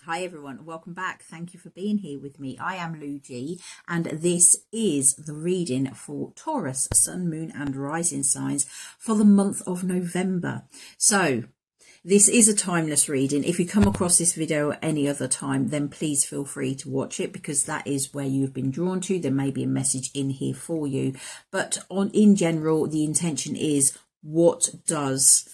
Hi everyone, welcome back. Thank you for being here with me. I am Lou G, and this is the reading for Taurus, Sun, Moon and Rising signs for the month of November. So this is a timeless reading. If you come across this video any other time, then please feel free to watch it, because that is where you've been drawn to. There may be a message in here for you, but in general, the intention is, what does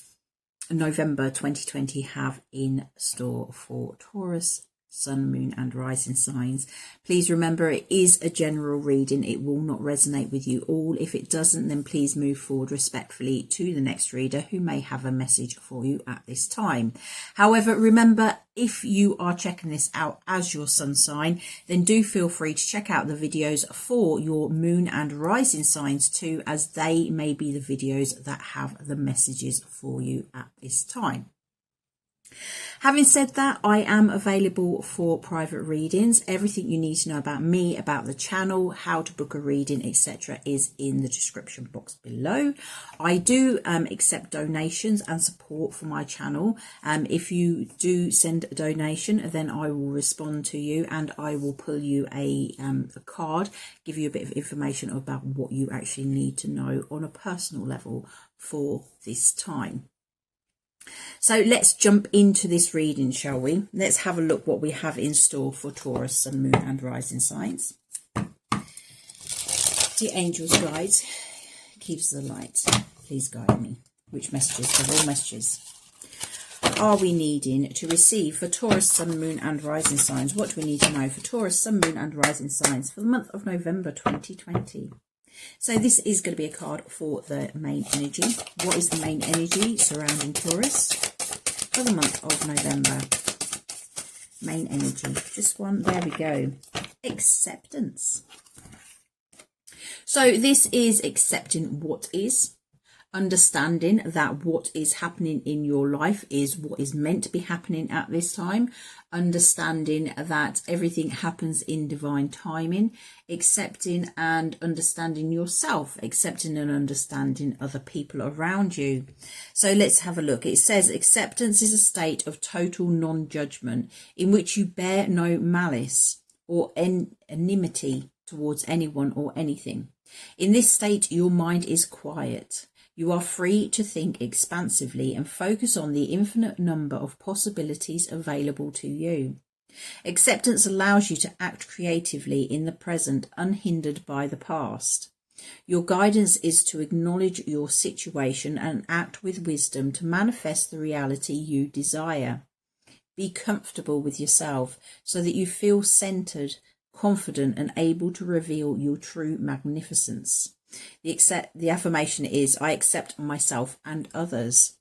November 2020 have in store for Taurus, Sun, Moon and Rising signs? Please remember, it is a general reading. It will not resonate with you all. If it doesn't, then please move forward respectfully to the next reader who may have a message for you at this time. However, remember, if you are checking this out as your sun sign, then do feel free to check out the videos for your moon and rising signs too, as they may be the videos that have the messages for you at this time. Having said that, I am available for private readings. Everything you need to know about me, about the channel, how to book a reading, etc. is in the description box below. I do accept donations and support for my channel. If you do send a donation, then I will respond to you, and I will pull you a card, give you a bit of information about what you actually need to know on a personal level for this time. So let's jump into this reading, shall we? Let's have a look what we have in store for Taurus, Sun, Moon and Rising signs. Dear angels, guides, keeps the light, please guide me. Which messages, of all messages, are we needing to receive for Taurus, Sun, Moon and Rising signs? What do we need to know for Taurus, Sun, Moon and Rising signs for the month of November 2020? So this is going to be a card for the main energy. What is the main energy surrounding Taurus for the month of November? Main energy, just one, there we go. Acceptance. So this is accepting what is, understanding that what is happening in your life is what is meant to be happening at this time, understanding that everything happens in divine timing, accepting and understanding yourself, accepting and understanding other people around you. So let's have a look. It says acceptance is a state of total non-judgment in which you bear no malice or enmity towards anyone or anything. In this state, your mind is quiet. You are free to think expansively and focus on the infinite number of possibilities available to you. Acceptance allows you to act creatively in the present, unhindered by the past. Your guidance is to acknowledge your situation and act with wisdom to manifest the reality you desire. Be comfortable with yourself so that you feel centered, confident and able to reveal your true magnificence. The affirmation is, I accept myself and others.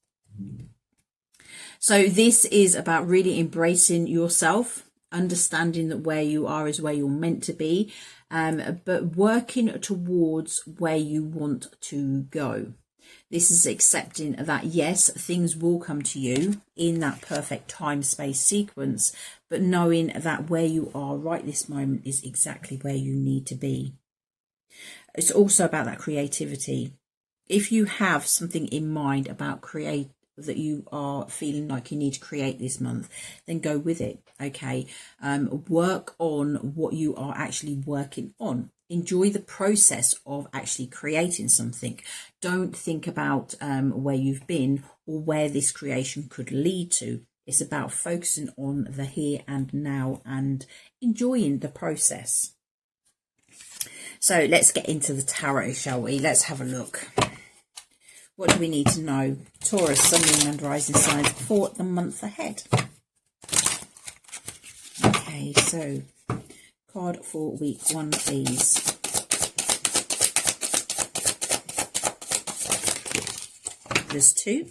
So this is about really embracing yourself, understanding that where you are is where you're meant to be, but working towards where you want to go. This is accepting that, yes, things will come to you in that perfect time-space sequence, but knowing that where you are right this moment is exactly where you need to be. It's also about that creativity. If you have something in mind about that you are feeling like you need to create this month, then go with it. Okay. Work on what you are actually working on. Enjoy the process of actually creating something. Don't think about where you've been or where this creation could lead to. It's about focusing on the here and now and enjoying the process. So let's get into the tarot, shall we? Let's have a look. What do we need to know? Taurus, Sun, Moon and Rising signs for the month ahead. Okay, so card for week 1, please. There's 2.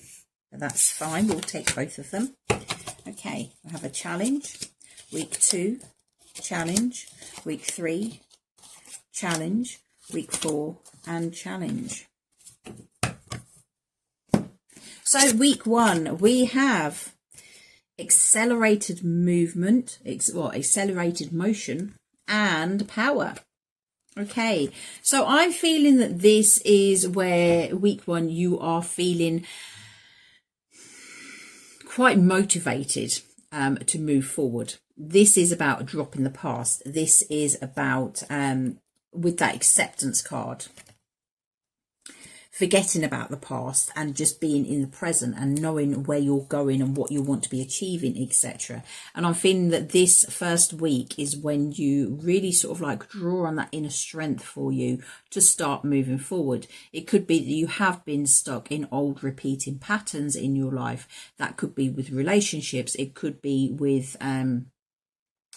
That's fine. We'll take both of them. Okay, we have a challenge. Week 2, challenge. Week 3, challenge. Week 4 and challenge. So week 1, we have accelerated movement, accelerated motion and power. Okay, so I'm feeling that this is where week 1 you are feeling quite motivated. to move forward. This is about dropping the past. This is about, with that acceptance card, forgetting about the past and just being in the present and knowing where you're going and what you want to be achieving, etc. And I'm feeling that this first week is when you really sort of like draw on that inner strength for you to start moving forward. It could be that you have been stuck in old repeating patterns in your life. That could be with relationships. It could be with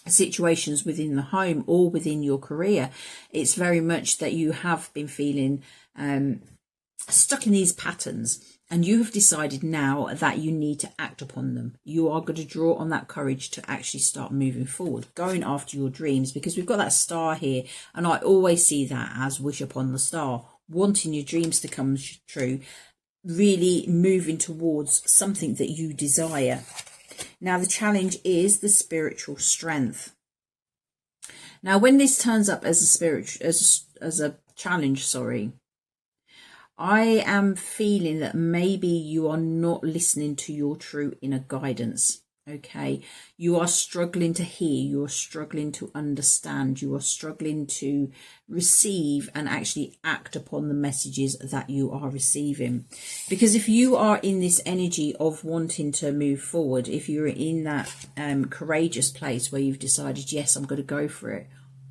situations within the home or within your career. It's very much that you have been feeling stuck in these patterns, and you have decided now that you need to act upon them. You are going to draw on that courage to actually start moving forward, going after your dreams, because we've got that star here, and I always see that as wish upon the star, wanting your dreams to come true, really moving towards something that you desire. Now the challenge is the spiritual strength. Now when this turns up as a challenge, I am feeling that maybe you are not listening to your true inner guidance. Okay, you are struggling to hear, you are struggling to understand, you are struggling to receive and actually act upon the messages that you are receiving. Because if you are in this energy of wanting to move forward, if you're in that courageous place where you've decided, yes, I'm going to go for it,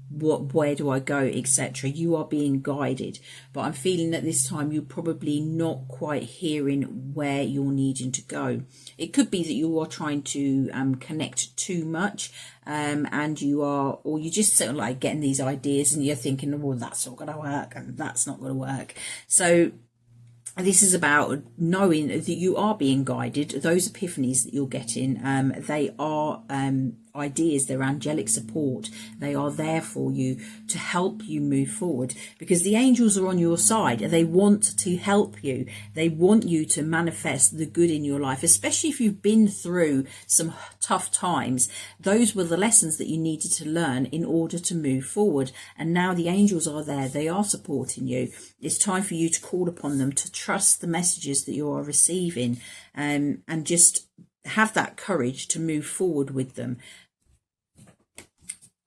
where do I go, etc., you are being guided. But I'm feeling that this time you're probably not quite hearing where you're needing to go. It could be that you are trying to connect too much, and you are, or you just sort of like getting these ideas and you're thinking, well, that's not going to work and that's not going to work. So this is about knowing that you are being guided. Those epiphanies that you're getting, they are ideas, they're angelic support. They are there for you to help you move forward, because the angels are on your side. They want to help you. They want you to manifest the good in your life, especially if you've been through some tough times. Those were the lessons that you needed to learn in order to move forward. And now the angels are there. They are supporting you. It's time for you to call upon them, to trust the messages that you are receiving, and just have that courage to move forward with them.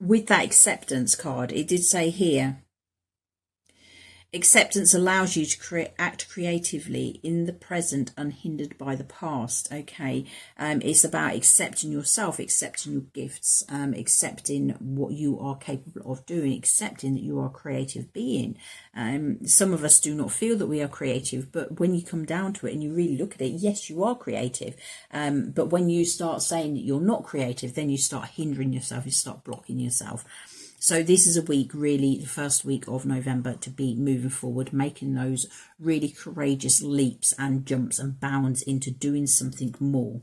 With that acceptance card, it did say here, acceptance allows you to act creatively in the present, unhindered by the past. Okay, it's about accepting yourself, accepting your gifts, accepting what you are capable of doing, accepting that you are a creative being. Some of us do not feel that we are creative, but when you come down to it and you really look at it, yes, you are creative. But when you start saying that you're not creative, then you start hindering yourself, you start blocking yourself. So this is a week, really, the first week of November, to be moving forward, making those really courageous leaps and jumps and bounds into doing something more.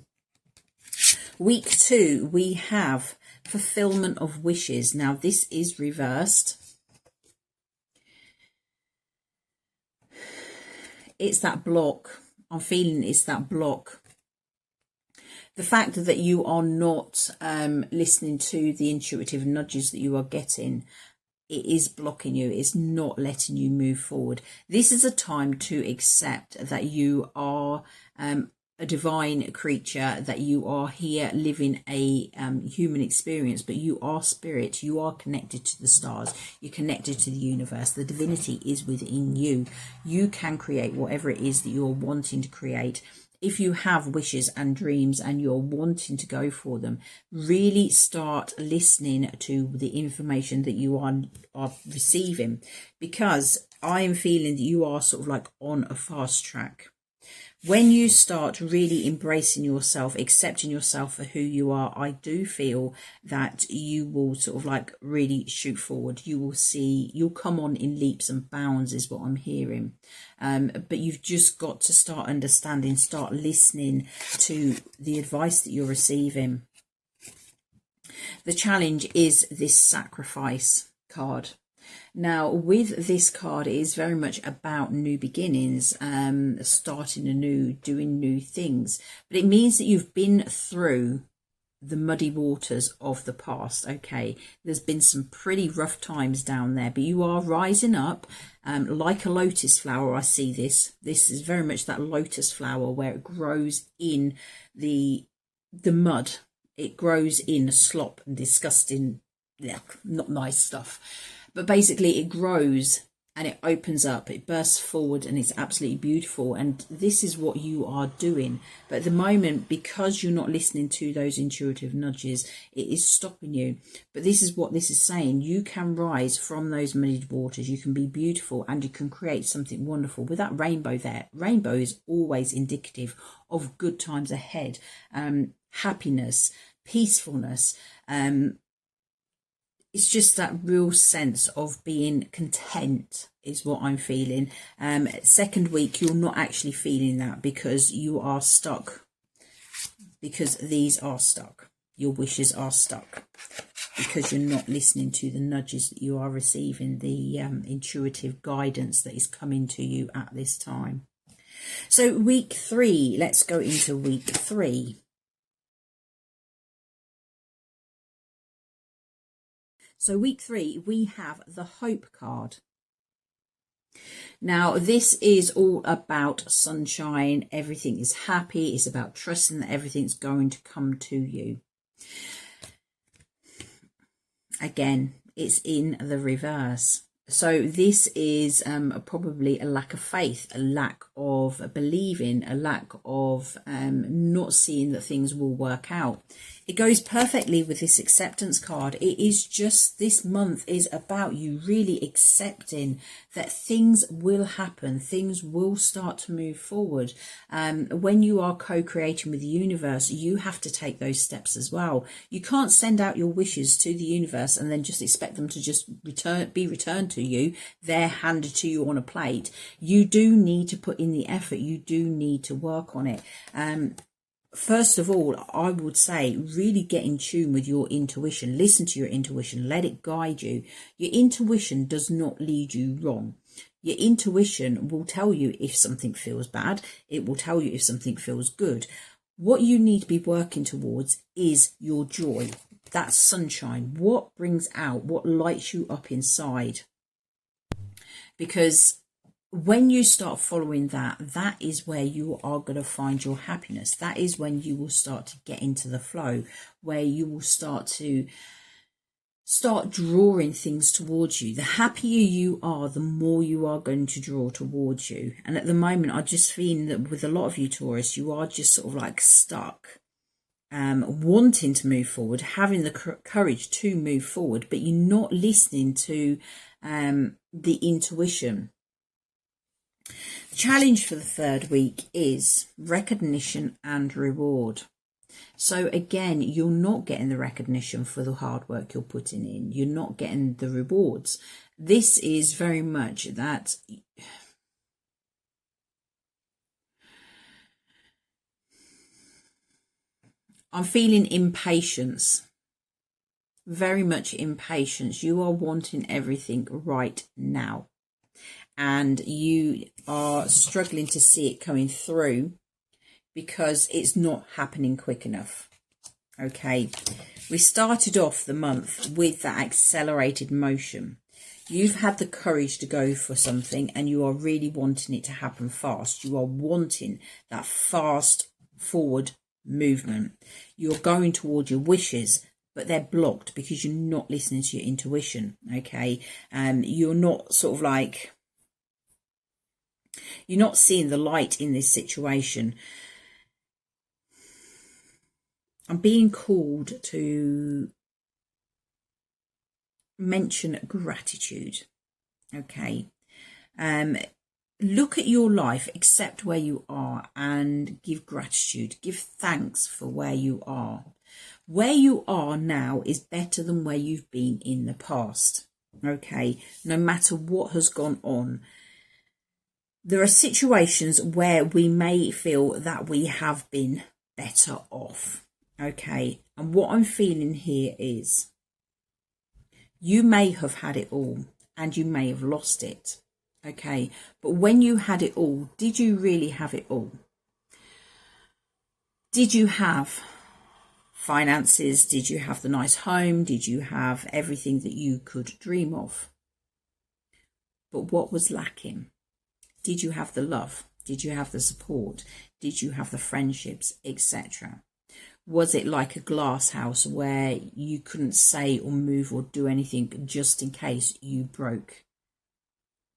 Week 2, we have fulfillment of wishes. Now, this is reversed. It's that block. I'm feeling it's that block. The fact that you are not listening to the intuitive nudges that you are getting, it is blocking you. It's not letting you move forward. This is a time to accept that you are a divine creature, that you are here living a human experience, but you are spirit. You are connected to the stars. You're connected to the universe. The divinity is within you. You can create whatever it is that you're wanting to create. If you have wishes and dreams and you're wanting to go for them, really start listening to the information that you are receiving, because I am feeling that you are sort of like on a fast track. When you start really embracing yourself, accepting yourself for who you are, I do feel that you will sort of like really shoot forward. You will see, you'll come on in leaps and bounds is what I'm hearing. But you've just got to start understanding, start listening to the advice that you're receiving. The challenge is this sacrifice card. Now, with this card, it is very much about new beginnings, starting anew, doing new things. But it means that you've been through the muddy waters of the past. Okay, there's been some pretty rough times down there, but you are rising up like a lotus flower. I see this. This is very much that lotus flower where it grows in the mud. It grows in slop and disgusting, yeah, not nice stuff. But basically it grows and it opens up, it bursts forward, and it's absolutely beautiful. And this is what you are doing. But at the moment, because you're not listening to those intuitive nudges, it is stopping you. But this is what this is saying. You can rise from those muddied waters. You can be beautiful and you can create something wonderful. With that rainbow there, rainbow is always indicative of good times ahead, happiness, peacefulness, it's just that real sense of being content is what I'm feeling. Second week, you're not actually feeling that because you are stuck. Because these are stuck. Your wishes are stuck. Because you're not listening to the nudges that you are receiving, the intuitive guidance that is coming to you at this time. So week 3, let's go into week 3. So week 3, we have the Hope card. Now, this is all about sunshine. Everything is happy. It's about trusting that everything's going to come to you. Again, it's in the reverse. So this is probably a lack of faith, a lack of believing, a lack of not seeing that things will work out. It goes perfectly with this acceptance card. It is just, this month is about you really accepting that things will happen. Things will start to move forward. When you are co-creating with the universe, you have to take those steps as well. You can't send out your wishes to the universe and then just expect them to just be returned to you. They're handed to you on a plate. You do need to put in the effort. You do need to work on it. First of all, I would say really get in tune with your intuition. Listen to your intuition. Let it guide you. Your intuition does not lead you wrong. Your intuition will tell you if something feels bad. It will tell you if something feels good. What you need to be working towards is your joy. That sunshine. What brings out, what lights you up inside. Because when you start following that, that is where you are going to find your happiness. That is when you will start to get into the flow, where you will start drawing things towards you. The happier you are, the more you are going to draw towards you. And at the moment, I just feel that with a lot of you Taurus, you are just sort of like stuck, wanting to move forward, having the courage to move forward, but you're not listening to the intuition. The challenge for the third week is recognition and reward. So again, you're not getting the recognition for the hard work you're putting in. You're not getting the rewards. This is very much that I'm feeling impatience. Very much impatience. You are wanting everything right now. And you are struggling to see it coming through because it's not happening quick enough. Okay, we started off the month with that accelerated motion. You've had the courage to go for something and you are really wanting it to happen fast. You are wanting that fast forward movement. You're going toward your wishes, but they're blocked because you're not listening to your intuition. Okay, you're not sort of like, you're not seeing the light in this situation. I'm being called to mention gratitude. Okay. Look at your life, accept where you are and give gratitude. Give thanks for where you are. Where you are now is better than where you've been in the past. Okay. No matter what has gone on. There are situations where we may feel that we have been better off. Okay. And what I'm feeling here is you may have had it all and you may have lost it. Okay. But when you had it all, did you really have it all? Did you have finances? Did you have the nice home? Did you have everything that you could dream of? But what was lacking? Did you have the love? Did you have the support? Did you have the friendships, etc.? Was it like a glass house where you couldn't say or move or do anything just in case you broke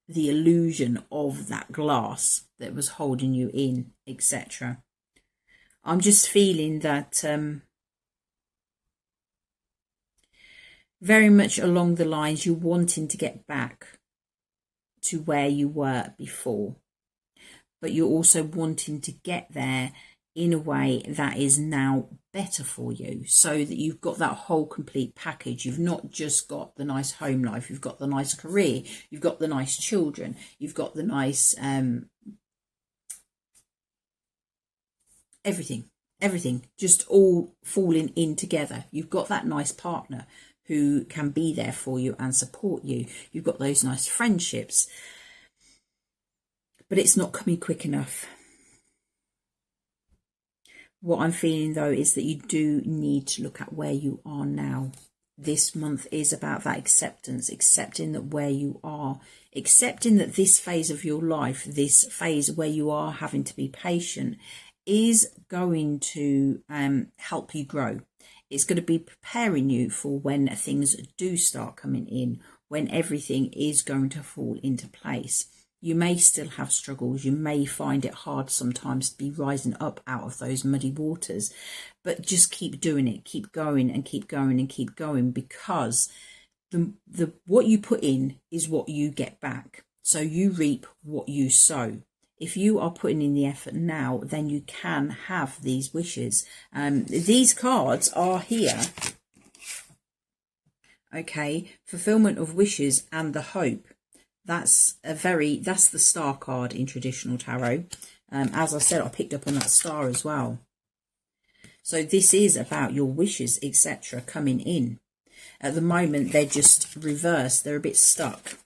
the illusion of that glass that was holding you in, etc.? I'm just feeling that very much along the lines you're wanting to get back to where you were before, but you're also wanting to get there in a way that is now better for you, so that you've got that whole complete package. You've not just got the nice home life, you've got the nice career, you've got the nice children, you've got the nice everything just all falling in together. You've got that nice partner who can be there for you and support you. You've got those nice friendships, but it's not coming quick enough. What I'm feeling though is that you do need to look at where you are now. This month is about that acceptance, accepting that where you are, accepting that this phase of your life, this phase where you are having to be patient, is going to help you grow. It's going to be preparing you for when things do start coming in, when everything is going to fall into place. You may still have struggles. You may find it hard sometimes to be rising up out of those muddy waters, but just keep doing it. Keep going and keep going and keep going, because the what you put in is what you get back. So you reap what you sow. If you are putting in the effort now, then you can have these wishes. These cards are here. Okay, fulfillment of wishes and the hope. That's the star card in traditional tarot. As I said, I picked up on that star as well. So this is about your wishes, etc., coming in. At the moment, they're just reversed. They're a bit stuck.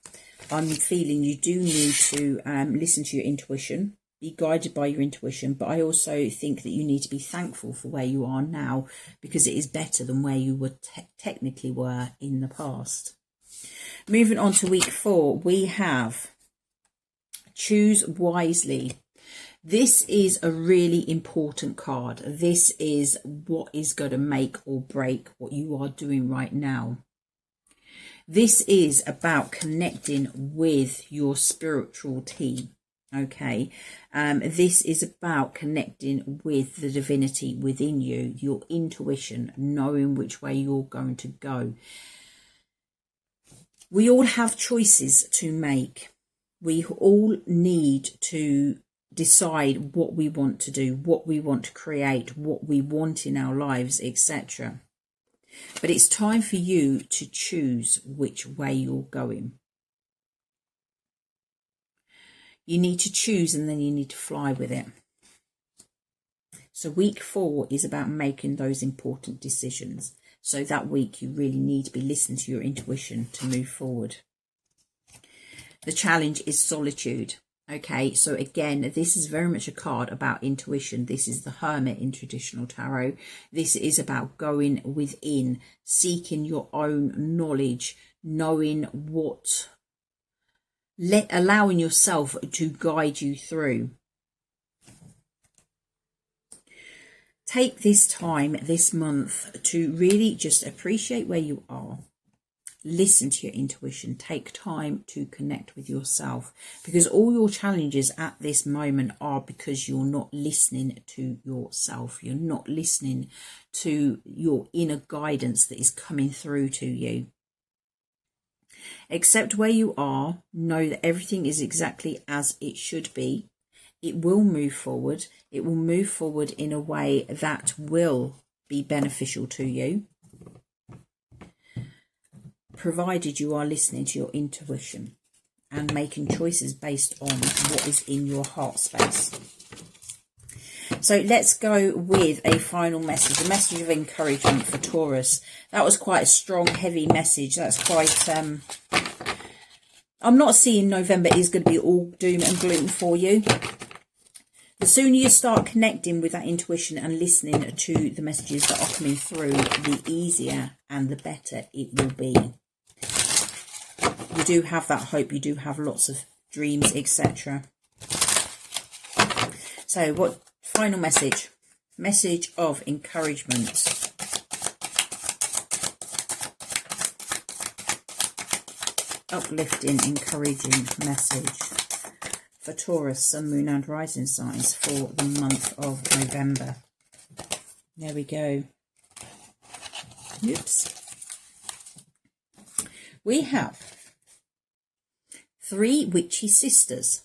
I'm feeling you do need to listen to your intuition, be guided by your intuition, but I also think that you need to be thankful for where you are now, because it is better than where you were technically were in the past. Moving on to week 4, we have choose wisely. This is a really important card. This is what is going to make or break what you are doing right now. This is about connecting with your spiritual team. Okay, this is about connecting with the divinity within you, your intuition, knowing which way you're going to go. We all have choices to make. We all need to decide what we want to do, what we want to create, what we want in our lives, etc. But it's time for you to choose which way you're going. You need to choose, and then you need to fly with it. So week 4 is about making those important decisions. So that week you really need to be listening to your intuition to move forward. The challenge is solitude. Okay, so again, this is very much a card about intuition. This is the Hermit in traditional tarot. This is about going within, seeking your own knowledge, knowing what, allowing yourself to guide you through. Take this time this month to really just appreciate where you are. Listen to your intuition. Take time to connect with yourself, because all your challenges at this moment are because you're not listening to yourself. You're not listening to your inner guidance that is coming through to you. Accept where you are. Know that everything is exactly as it should be. It will move forward. It will move forward in a way that will be beneficial to you, provided you are listening to your intuition and making choices based on what is in your heart space. So let's go with a final message, a message of encouragement for Taurus. That was quite a strong, heavy message. That's quite... I'm not seeing November is going to be all doom and gloom for you. The sooner you start connecting with that intuition and listening to the messages that are coming through, the easier and the better it will be. You do have that hope. You do have lots of dreams, etc. So what final message? Message of encouragement. Uplifting, encouraging message for Taurus, Sun, Moon and Rising signs for the month of November. There we go. Oops. We have 3 witchy sisters.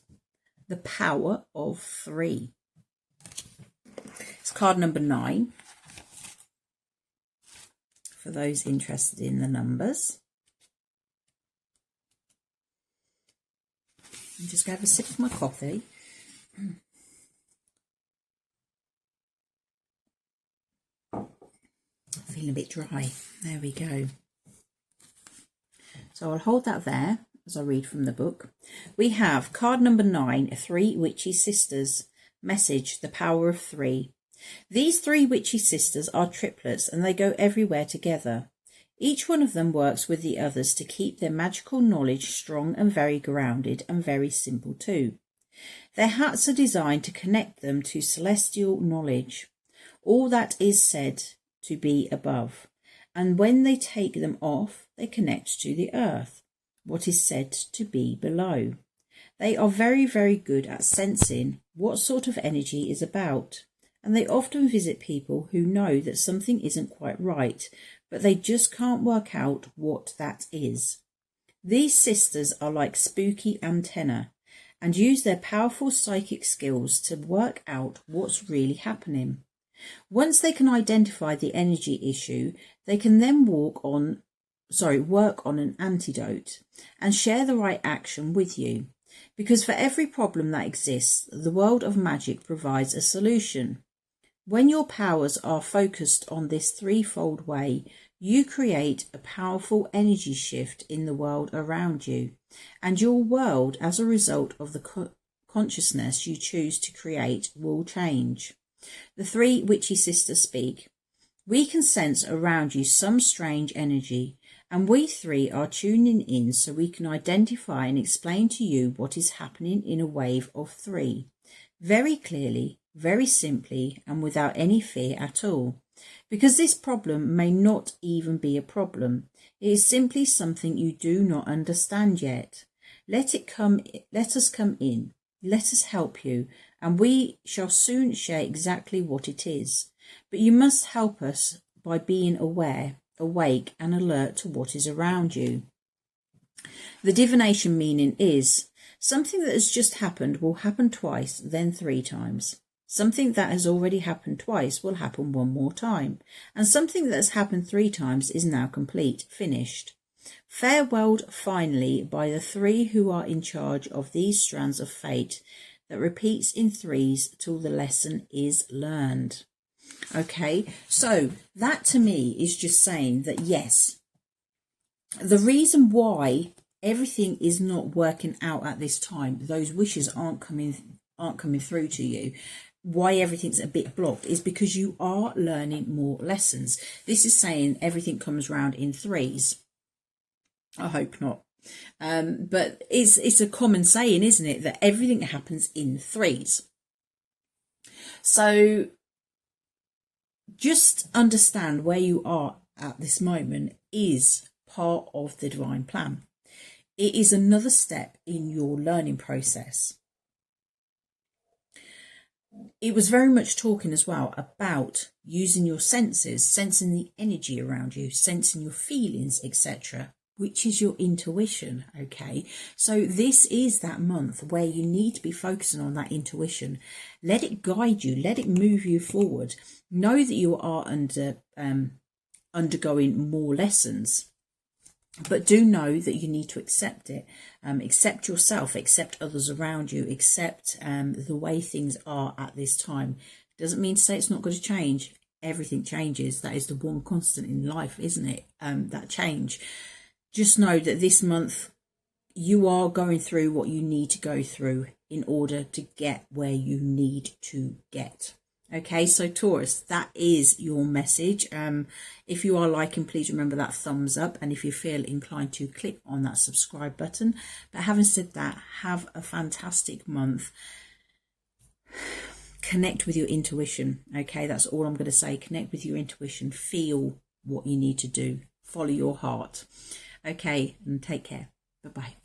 The power of 3. It's card number 9. For those interested in the numbers. I'm just going to have a sip of my coffee. Feeling a bit dry. There we go. So I'll hold that there as I read from the book. We have card number 9, 3 witchy sisters. Message, the power of 3. These 3 witchy sisters are triplets and they go everywhere together. Each one of them works with the others to keep their magical knowledge strong and very grounded and very simple too. Their hats are designed to connect them to celestial knowledge, all that is said to be above, and when they take them off, they connect to the earth, what is said to be below. They are very, very good at sensing what sort of energy is about, and they often visit people who know that something isn't quite right, but they just can't work out what that is. These sisters are like spooky antennae and use their powerful psychic skills to work out what's really happening. Once they can identify the energy issue, they can then work on an antidote and share the right action with you. Because for every problem that exists, the world of magic provides a solution. When your powers are focused on this threefold way, you create a powerful energy shift in the world around you, and your world, as a result of the consciousness you choose to create, will change. The 3 witchy sisters speak. We can sense around you some strange energy, and we 3 are tuning in so we can identify and explain to you what is happening in a wave of 3. Very clearly, very simply, and without any fear at all. Because this problem may not even be a problem. It is simply something you do not understand yet. Let us come in. Let us help you, and we shall soon share exactly what it is. But you must help us by being aware, awake, and alert to what is around you. The divination meaning is, something that has just happened will happen twice, then 3 times. Something that has already happened twice will happen 1 more time. And something that has happened 3 times is now complete, finished. Farewelled finally by the 3 who are in charge of these strands of fate that repeats in 3s till the lesson is learned. Okay, so that to me is just saying that yes, the reason why everything is not working out at this time, those wishes aren't coming through to you, why everything's a bit blocked, is because you are learning more lessons. This is saying everything comes round in 3s. I hope not. But it's a common saying, isn't it, that everything happens in 3s. So just understand where you are at this moment is part of the divine plan. It is another step in your learning process. It was very much talking as well about using your senses, sensing the energy around you, sensing your feelings, etc., which is your intuition, okay? So this is that month where you need to be focusing on that intuition. Let it guide you, let it move you forward. Know that you are undergoing more lessons, but do know that you need to accept it. Accept yourself, accept others around you, accept the way things are at this time. Doesn't mean to say it's not going to change. Everything changes. That is the one constant in life, isn't it? That change. Just know that this month you are going through what you need to go through in order to get where you need to get. Okay, so Taurus, that is your message. If you are liking, please remember that thumbs up. And if you feel inclined to click on that subscribe button. But having said that, have a fantastic month. connect with your intuition. Okay, that's all I'm going to say. Connect with your intuition. Feel what you need to do. Follow your heart. Okay, and take care. Bye-bye.